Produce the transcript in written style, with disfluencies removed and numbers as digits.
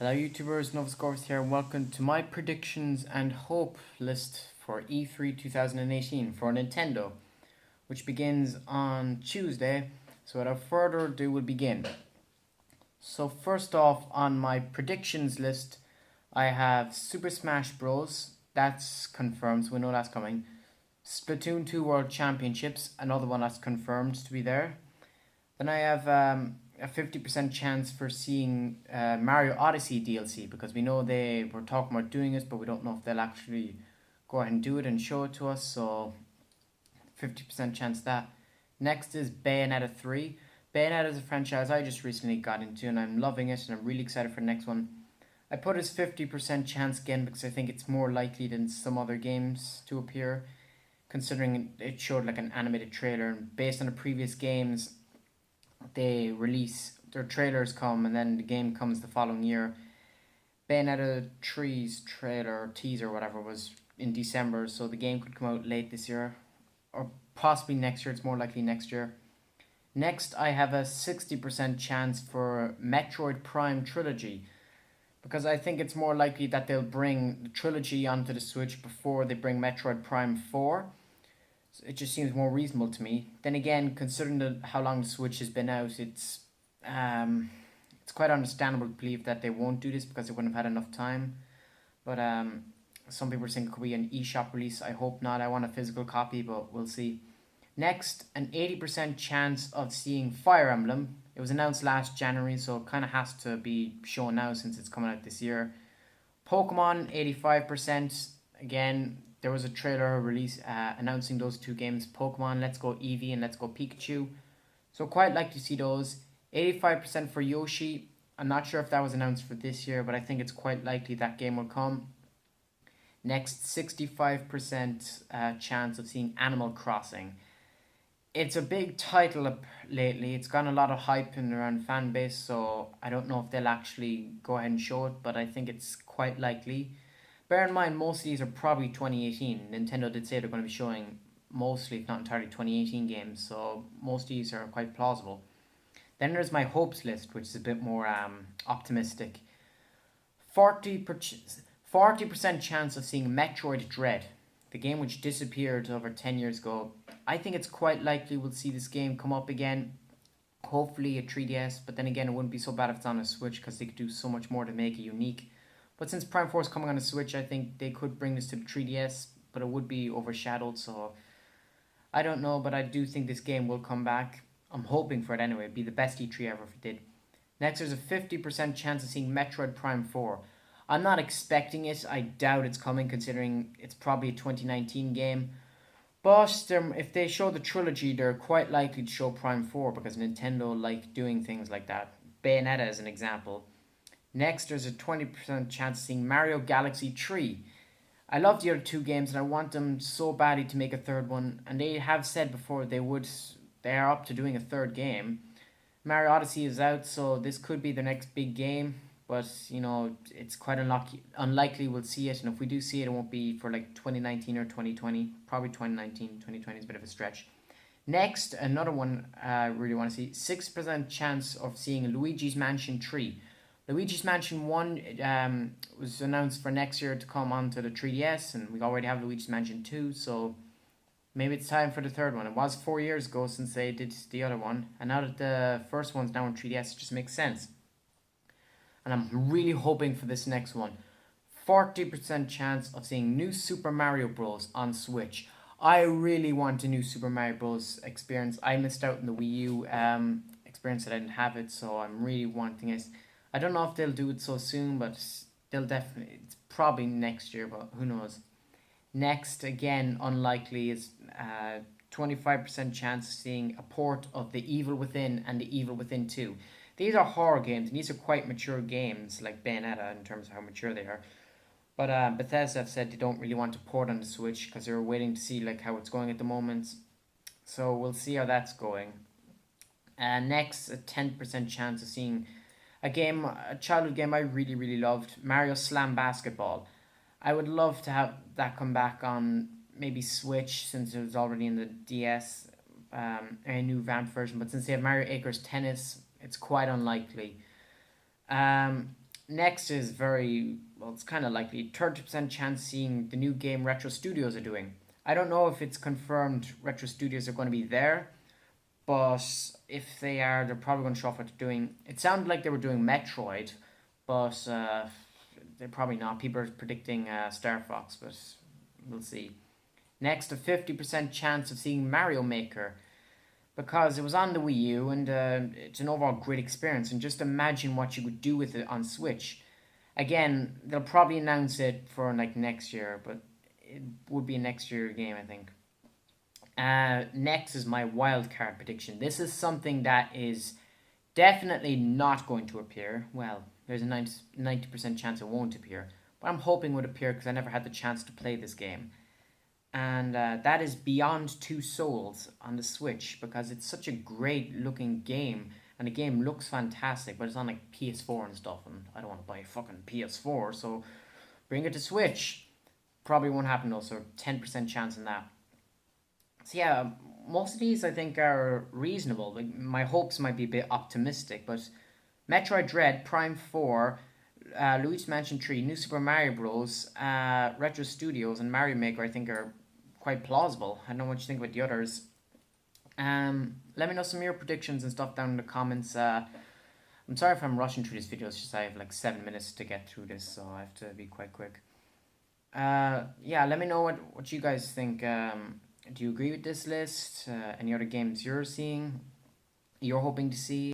Hello YouTubers, Novascorus here, and welcome to my predictions and hope list for E3 2018 for Nintendo, which begins on Tuesday. So without further ado, we'll begin. So first off, on my predictions list, I have Super Smash Bros. That's confirmed, so we know that's coming. Splatoon 2 World Championships, another one that's confirmed to be there. Then I have a 50% chance for seeing Mario Odyssey DLC because we know they were talking about doing it, but we don't know if they'll actually go ahead and do it and show it to us. So 50% chance of that. Next is Bayonetta 3. Bayonetta is a franchise I just recently got into and I'm loving it and I'm really excited for the next one. I put as 50% chance again because I think it's more likely than some other games to appear, considering it showed like an animated trailer and based on the previous games they release their trailers come and then the game comes the following year. Bayonetta 3's trailer or teaser or whatever was in December, so the game could come out late this year or possibly next year. It's more likely next year. Next, I have a 60% chance for Metroid Prime Trilogy because I think it's more likely that they'll bring the trilogy onto the Switch before they bring Metroid Prime 4. It just seems more reasonable to me. Then again, considering how long the Switch has been out, it's quite understandable to believe that they won't do this because they wouldn't have had enough time. But some people are saying it could be an eShop release. I hope not. I want a physical copy, but we'll see. Next, an 80% chance of seeing Fire Emblem. It was announced last January, so it kind of has to be shown now since it's coming out this year. Pokemon, 85%. Again, there was a trailer release announcing those two games, Pokemon Let's Go Eevee and Let's Go Pikachu. So quite like to see those. 85% for Yoshi. I'm not sure if that was announced for this year, but I think it's quite likely that game will come. Next, 65% chance of seeing Animal Crossing. It's a big title lately. It's gotten a lot of hype in around fan base, so I don't know if they'll actually go ahead and show it, but I think it's quite likely. Bear in mind, most of these are probably 2018. Nintendo did say they're going to be showing mostly, if not entirely, 2018 games, so most of these are quite plausible. Then there's my hopes list, which is a bit more optimistic. 40% chance of seeing Metroid Dread, the game which disappeared over 10 years ago. I think it's quite likely we'll see this game come up again. Hopefully a 3DS, but then again, it wouldn't be so bad if it's on a Switch because they could do so much more to make it unique. But since Prime 4 is coming on a Switch, I think they could bring this to the 3DS, but it would be overshadowed, so I don't know, but I do think this game will come back. I'm hoping for it anyway. It'd be the best E3 ever if it did. Next, there's a 50% chance of seeing Metroid Prime 4. I'm not expecting it. I doubt it's coming considering it's probably a 2019 game. But if they show the trilogy, they're quite likely to show Prime 4 because Nintendo like doing things like that. Bayonetta is an example. Next, there's a 20% chance of seeing Mario Galaxy 3. I love the other two games and I want them so badly to make a third one. And they have said before they are up to doing a third game. Mario Odyssey is out, so this could be the next big game. But, it's quite unlikely we'll see it. And if we do see it, it won't be for like 2019 or 2020. Probably 2019. 2020 is a bit of a stretch. Next, another one I really want to see. 6% chance of seeing Luigi's Mansion 3. Luigi's Mansion 1 was announced for next year to come onto the 3DS, and we already have Luigi's Mansion 2, so maybe it's time for the third one. It was 4 years ago since they did the other one, and now that the first one's now on 3DS, it just makes sense. And I'm really hoping for this next one. 40% chance of seeing New Super Mario Bros. On Switch. I really want a new Super Mario Bros. Experience. I missed out on the Wii U experience that I didn't have it, so I'm really wanting it. I don't know if they'll do it so soon, but they'll definitely. It's probably next year, but who knows? Next, again, unlikely is 25% chance of seeing a port of The Evil Within and The Evil Within 2. These are horror games, and these are quite mature games, like Bayonetta, in terms of how mature they are. But Bethesda have said they don't really want to port on the Switch because they're waiting to see like how it's going at the moment. So we'll see how that's going. Next, a 10% chance of seeing a childhood game I really, really loved, Mario Slam Basketball. I would love to have that come back on maybe Switch since it was already in the DS, a new vamped version. But since they have Mario Acres Tennis, it's quite unlikely. Next is very, well, it's kind of likely 30% chance seeing the new game Retro Studios are doing. I don't know if it's confirmed Retro Studios are going to be there, but if they are, they're probably going to show off what they're doing. It sounded like they were doing Metroid, but they're probably not. People are predicting Star Fox, but we'll see. Next, a 50% chance of seeing Mario Maker because it was on the Wii U and it's an overall great experience. And just imagine what you could do with it on Switch. Again, they'll probably announce it for like next year, but it would be a next year game, I think. Next is my wild card prediction. This is something that is definitely not going to appear. Well, there's a 90% chance it won't appear, but I'm hoping it would appear because I never had the chance to play this game. And that is Beyond Two Souls on the Switch because it's such a great looking game and the game looks fantastic, but it's on like PS4 and stuff, and I don't want to buy a fucking PS4, so bring it to Switch. Probably won't happen though, so 10% chance in that. So yeah, most of these I think are reasonable. Like, my hopes might be a bit optimistic, but Metroid Dread, Prime 4, Luigi's Mansion 3, New Super Mario Bros., Retro Studios, and Mario Maker I think are quite plausible. I don't know what you think about the others. Let me know some of your predictions and stuff down in the comments. I'm sorry if I'm rushing through this video. It's just I have like 7 minutes to get through this, so I have to be quite quick. Yeah, let me know what you guys think. Do you agree with this list? Any other games you're seeing, you're hoping to see?